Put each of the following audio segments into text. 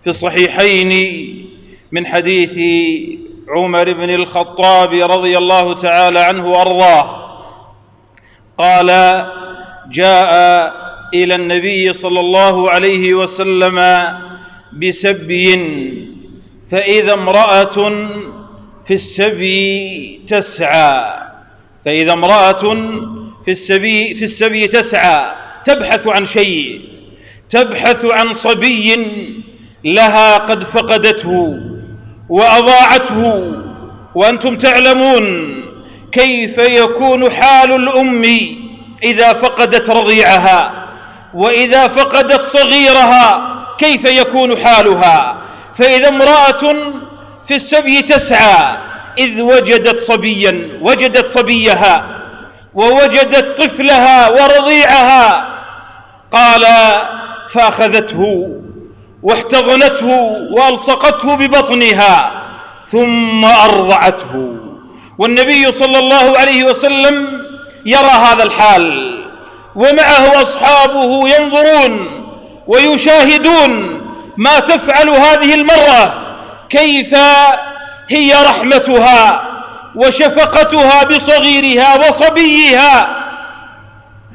في الصحيحين من حديث عمر بن الخطاب رضي الله تعالى عنه وأرضاه قال: جاء إلى النبي صلى الله عليه وسلم بسبي، فإذا امرأة في السبي تسعى، فإذا امرأة في السبي تسعى تبحث عن شيء، تبحث عن صبي لها قد فقدته وأضاعته. وأنتم تعلمون كيف يكون حال الأم إذا فقدت رضيعها، وإذا فقدت صغيرها كيف يكون حالها. فإذا امرأة في السبي تسعى إذ وجدت صبيا، وجدت صبيها ووجدت طفلها ورضيعها، قال: فأخذته واحتضنته وألصقته ببطنها ثم أرضعته. والنبي صلى الله عليه وسلم يرى هذا الحال، ومعه أصحابه ينظرون ويشاهدون ما تفعل هذه المرأة، كيف هي رحمتها وشفقتها بصغيرها وصبيها.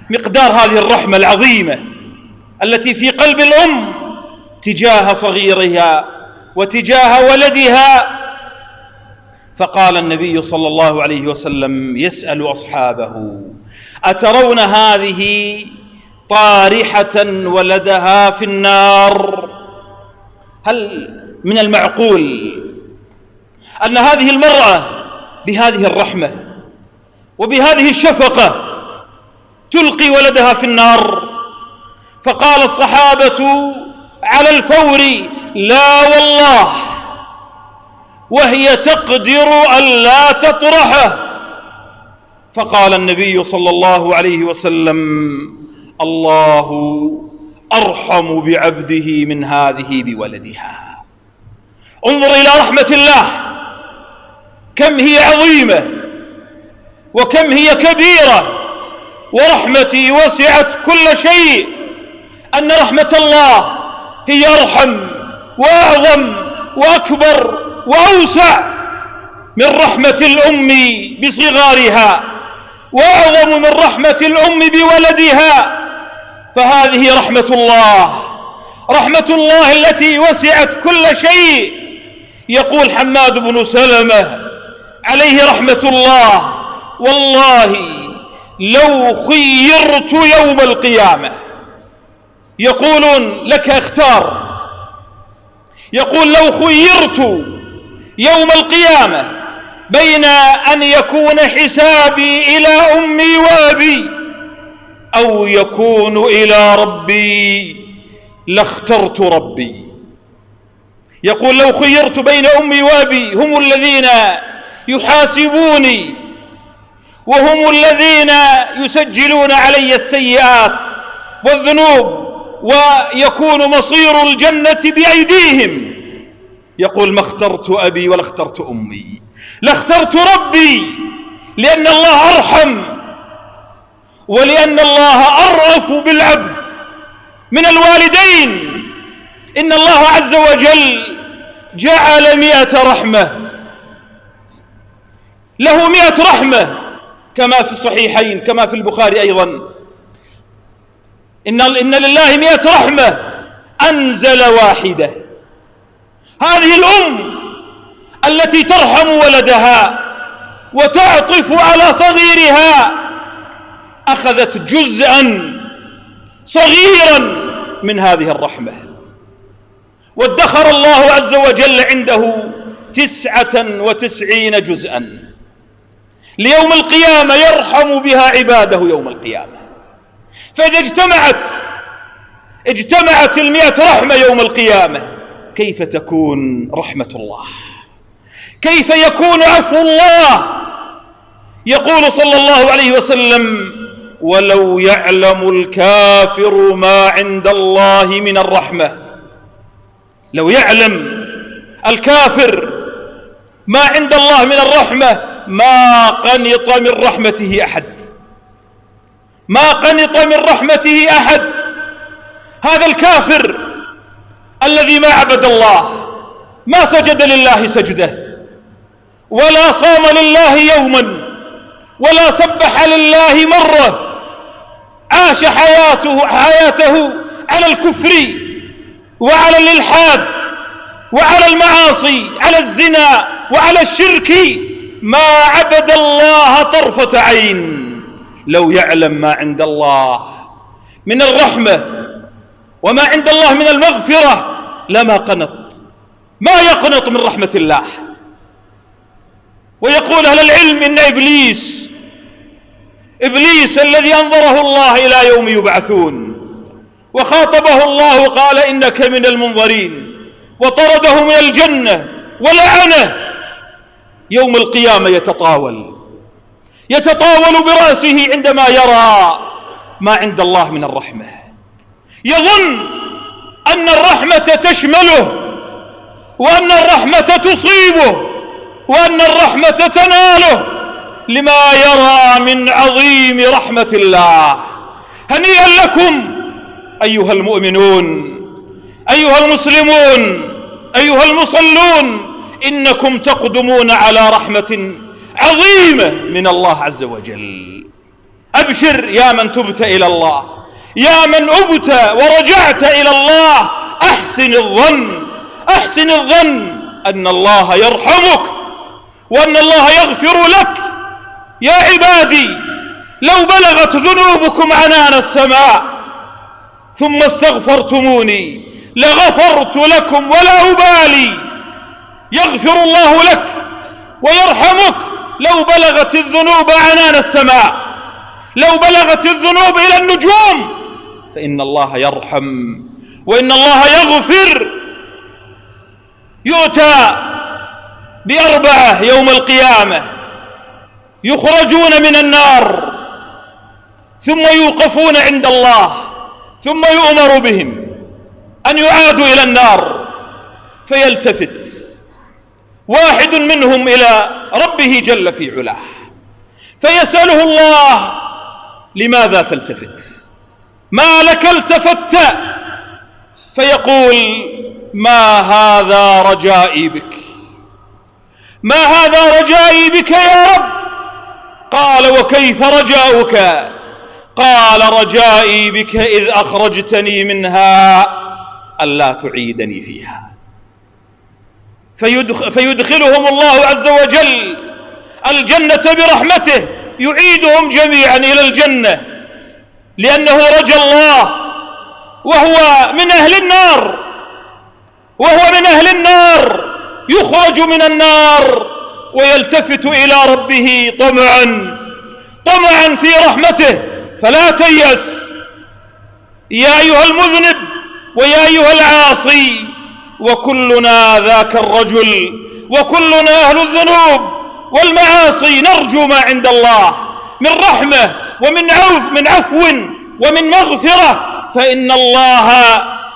مقدار هذه الرحمة العظيمة التي في قلب الأم تجاه صغيرها وتجاه ولدها. فقال النبي صلى الله عليه وسلم يسأل أصحابه: أترون هذه طارحة ولدها في النار؟ هل من المعقول أن هذه المرأة بهذه الرحمة وبهذه الشفقة تلقي ولدها في النار؟ فقال الصحابة على الفور: لا والله، وهي تقدر ألا تطرحه. فقال النبي صلى الله عليه وسلم: الله أرحم بعبده من هذه بولدها. انظر إلى رحمة الله، كم هي عظيمة وكم هي كبيرة. ورحمتي وسعت كل شيء، أن رحمة الله هي أرحم وأعظم وأكبر وأوسع من رحمة الأم بصغارها، وأعظم من رحمة الأم بولدها. فهذه رحمة الله، رحمة الله التي وسعت كل شيء. يقول حماد بن سلمة عليه رحمة الله: والله لو خيرت يوم القيامة، يقولون لك اختار، يقول: لو خيرت يوم القيامة بين أن يكون حسابي إلى أمي وأبي أو يكون إلى ربي لاخترت ربي. يقول: لو خيرت بين أمي وأبي، هم الذين يحاسبوني وهم الذين يسجلون علي السيئات والذنوب ويكون مصير الجنة بأيديهم، يقول: ما اخترت أبي ولا اخترت أمي، لاخترت ربي، لأن الله أرحم ولأن الله أرأف بالعبد من الوالدين. إن الله عز وجل جعل 100 رحمة، له 100 رحمة كما في الصحيحين كما في البخاري أيضا. إن لله 100 رحمة، أنزل واحدة. هذه الأم التي ترحم ولدها وتعطف على صغيرها أخذت جزءا صغيرا من هذه الرحمة، وادخر الله عز وجل عنده 99 جزءا ليوم القيامة يرحم بها عباده يوم القيامة. فإذا اجتمعت 100 رحمة يوم القيامة، كيف تكون رحمة الله؟ كيف يكون عفو الله؟ يقول صلى الله عليه وسلم: ولو يعلم الكافر ما عند الله من الرحمة، لو يعلم الكافر ما عند الله من الرحمة ما قنط من رحمته أحد، ما قنط من رحمته أحد. هذا الكافر الذي ما عبد الله، ما سجد لله سجدة، ولا صام لله يوما، ولا سبح لله مرة، عاش حياته على الكفر وعلى الإلحاد وعلى المعاصي، على الزنا وعلى الشرك، ما عبد الله طرفة عين. لو يعلم ما عند الله من الرحمة وما عند الله من المغفرة لما قنط، ما يقنط من رحمة الله. ويقول أهل العلم إن إبليس الذي أنظره الله إلى يوم يبعثون وخاطبه الله قال إنك من المنظرين، وطرده من الجنة ولعنه، يوم القيامة يتطاول برأسه عندما يرى ما عند الله من الرحمة، يظن أن الرحمة تشمله، وأن الرحمة تصيبه، وأن الرحمة تناله، لما يرى من عظيم رحمة الله. هنيئا لكم أيها المؤمنون، أيها المسلمون، أيها المصلون، إنكم تقدمون على رحمة عظيمة من الله عز وجل. أبشر يا من تبت إلى الله، يا من أبت ورجعت إلى الله، أحسن الظن أن الله يرحمك وأن الله يغفر لك. يا عبادي لو بلغت ذنوبكم عنان السماء ثم استغفرتموني لغفرت لكم ولا أبالي. يغفر الله لك ويرحمك لو بلغت الذنوب عنان السماء، لو بلغت الذنوب إلى النجوم، فإن الله يرحم وإن الله يغفر. يؤتى بأربعة يوم القيامة يخرجون من النار ثم يوقفون عند الله، ثم يؤمر بهم أن يعادوا إلى النار، فيلتفت واحد منهم إلى ربه جل في علاه فيسأله الله: لماذا تلتفت؟ ما لك التفت؟ فيقول: ما هذا رجائي بك، ما هذا رجائي بك يا رب. قال: وكيف رجاؤك؟ قال: رجائي بك إذ أخرجتني منها ألا تعيدني فيها. فيدخلهم الله عز وجل الجنة برحمته، يعيدهم جميعا إلى الجنة، لأنه رجى الله وهو من أهل النار، يخرج من النار ويلتفت إلى ربه طمعا في رحمته. فلا تيأس يا أيها المذنب ويا أيها العاصي، وكلنا ذاك الرجل، وكلنا أهل الذنوب والمعاصي، نرجو ما عند الله من رحمة ومن عفو ومن مغفرة، فإن الله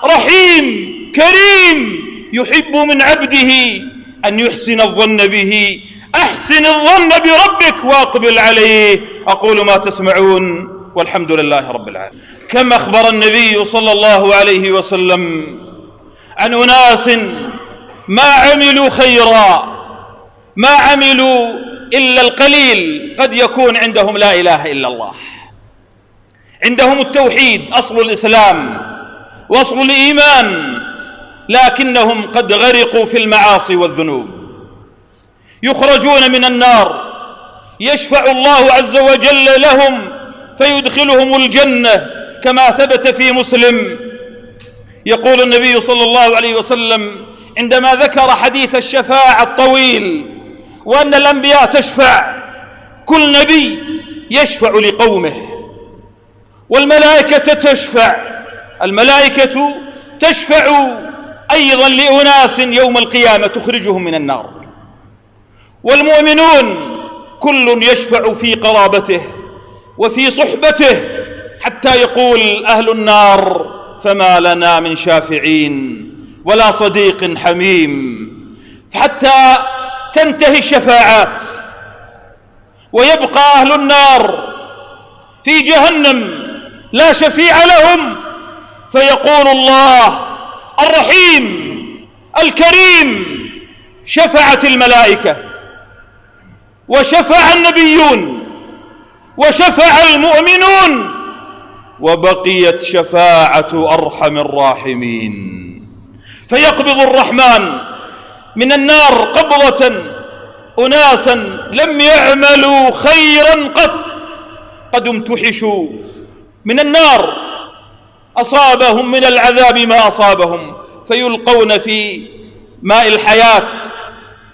رحيم كريم، يحب من عبده أن يحسن الظن به. أحسن الظن بربك وأقبل عليه. أقول ما تسمعون والحمد لله رب العالمين. كم أخبر النبي صلى الله عليه وسلم عن أناس ما عملوا خيرا، ما عملوا إلا القليل، قد يكون عندهم لا إله إلا الله، عندهم التوحيد أصل الإسلام وأصل الإيمان، لكنهم قد غرقوا في المعاصي والذنوب. يخرجون من النار، يشفع الله عز وجل لهم فيدخلهم الجنة، كما ثبت في مسلم. يقول النبي صلى الله عليه وسلم عندما ذكر حديث الشفاعة الطويل، وأن الأنبياء تشفع، كل نبي يشفع لقومه، والملائكة تشفع، الملائكة تشفع أيضا لأناس يوم القيامة تخرجهم من النار، والمؤمنون كل يشفع في قرابته وفي صحبته، حتى يقول أهل النار: فما لنا من شافعين ولا صديق حميم، حتى تنتهي الشفاعات ويبقى أهل النار في جهنم لا شفيع لهم، فيقول الله: الرحيم الكريم شفعت الملائكة وشفع النبيون وشفع المؤمنون، وبقيت شفاعة أرحم الراحمين. فيقبض الرحمن من النار قبضة أناسا لم يعملوا خيرا قد امتحشوا من النار، أصابهم من العذاب ما أصابهم، فيلقون في ماء الحياة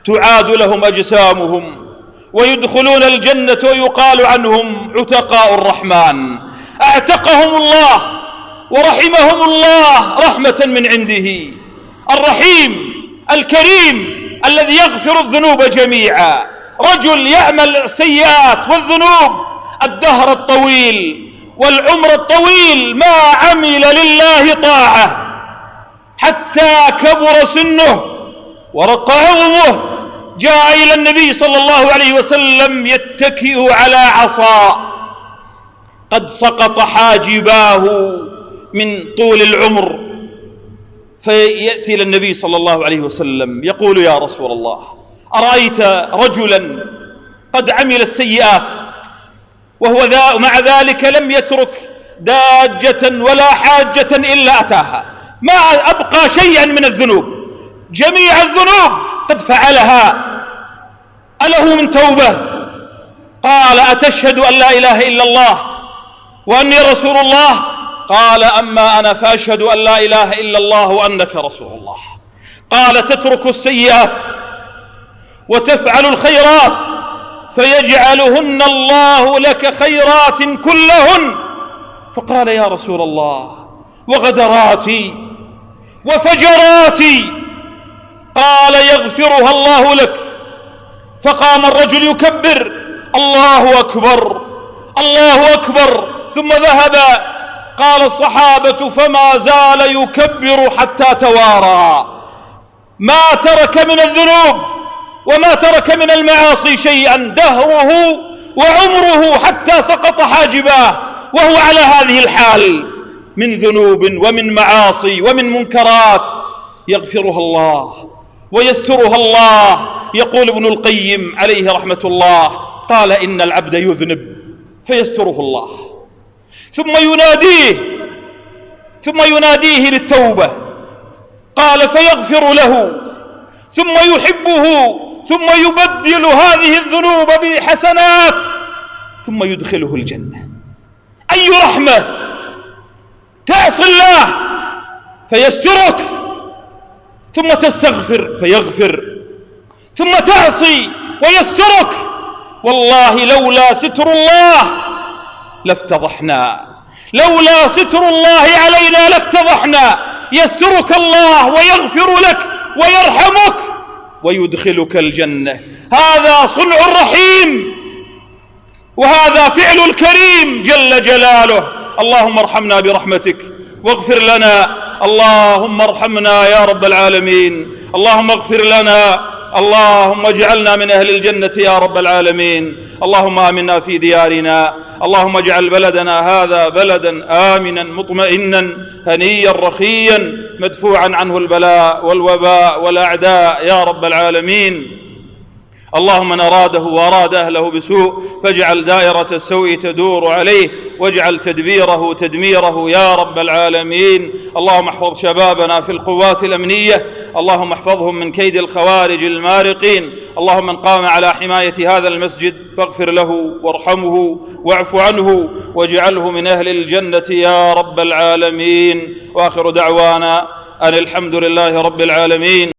تعاد لهم أجسامهم ويدخلون الجنة ويقال عنهم عتقاء الرحمن، أعتقهم الله ورحمهم الله رحمة من عنده. الرحيم الكريم الذي يغفر الذنوب جميعا. رجل يعمل السيئات والذنوب الدهر الطويل والعمر الطويل ما عمل لله طاعة حتى كبر سنه ورق عظمه، جاء إلى النبي صلى الله عليه وسلم يتكئ على عصا قد سقط حاجباه من طول العمر، فيأتي إلى النبي صلى الله عليه وسلم يقول: يا رسول الله، أرأيت رجلا قد عمل السيئات وهو مع ذلك لم يترك داجة ولا حاجة إلا أتاها، ما أبقى شيئا من الذنوب، جميع الذنوب قد فعلها، أله من توبة؟ قال: أتشهد أن لا إله إلا الله وأني رسول الله؟ قال: أما أنا فأشهد أن لا إله إلا الله وأنك رسول الله. قال: تترك السيئات وتفعل الخيرات فيجعلهن الله لك خيرات كلهن. فقال: يا رسول الله، وغدراتي وفجراتي؟ قال: يغفرها الله لك. فقام الرجل يكبر: الله أكبر الله أكبر، ثم ذهب. قال الصحابة: فما زال يكبر حتى توارى، ما ترك من الذنوب وما ترك من المعاصي شيئا دهره وعمره حتى سقط حاجباه وهو على هذه الحال من ذنوب ومن معاصي ومن منكرات، يغفرها الله ويسترها الله. يقول ابن القيم عليه رحمة الله: قال: إن العبد يذنب فيستره الله ثم يناديه للتوبة، قال: فيغفر له ثم يحبه ثم يبدل هذه الذنوب بحسنات ثم يدخله الجنة. أي رحمة! تعصي الله فيسترك، ثم تستغفر فيغفر، ثم تعصي ويسترك. والله لولا ستر الله لافتضحنا، لولا ستر الله علينا لافتضحنا. يسترك الله ويغفر لك ويرحمك ويدخلك الجنة. هذا صنع الرحيم وهذا فعل الكريم جل جلاله. اللهم ارحمنا برحمتك واغفر لنا، اللهم ارحمنا يا رب العالمين، اللهم اغفر لنا، اللهم اجعلنا من أهل الجنة يا رب العالمين. اللهم آمنا في ديارنا، اللهم اجعل بلدنا هذا بلدا آمنا مطمئنا هنيا رخيا مدفوعا عنه البلاء والوباء والأعداء يا رب العالمين. اللهم من أراده وأراد أهله بسوء فاجعل دائرة السوء تدور عليه واجعل تدبيره تدميره يا رب العالمين. اللهم احفظ شبابنا في القوات الأمنية، اللهم احفظهم من كيد الخوارج المارقين. اللهم من قام على حماية هذا المسجد فاغفر له وارحمه واعف عنه واجعله من أهل الجنة يا رب العالمين. وآخر دعوانا أن الحمد لله رب العالمين.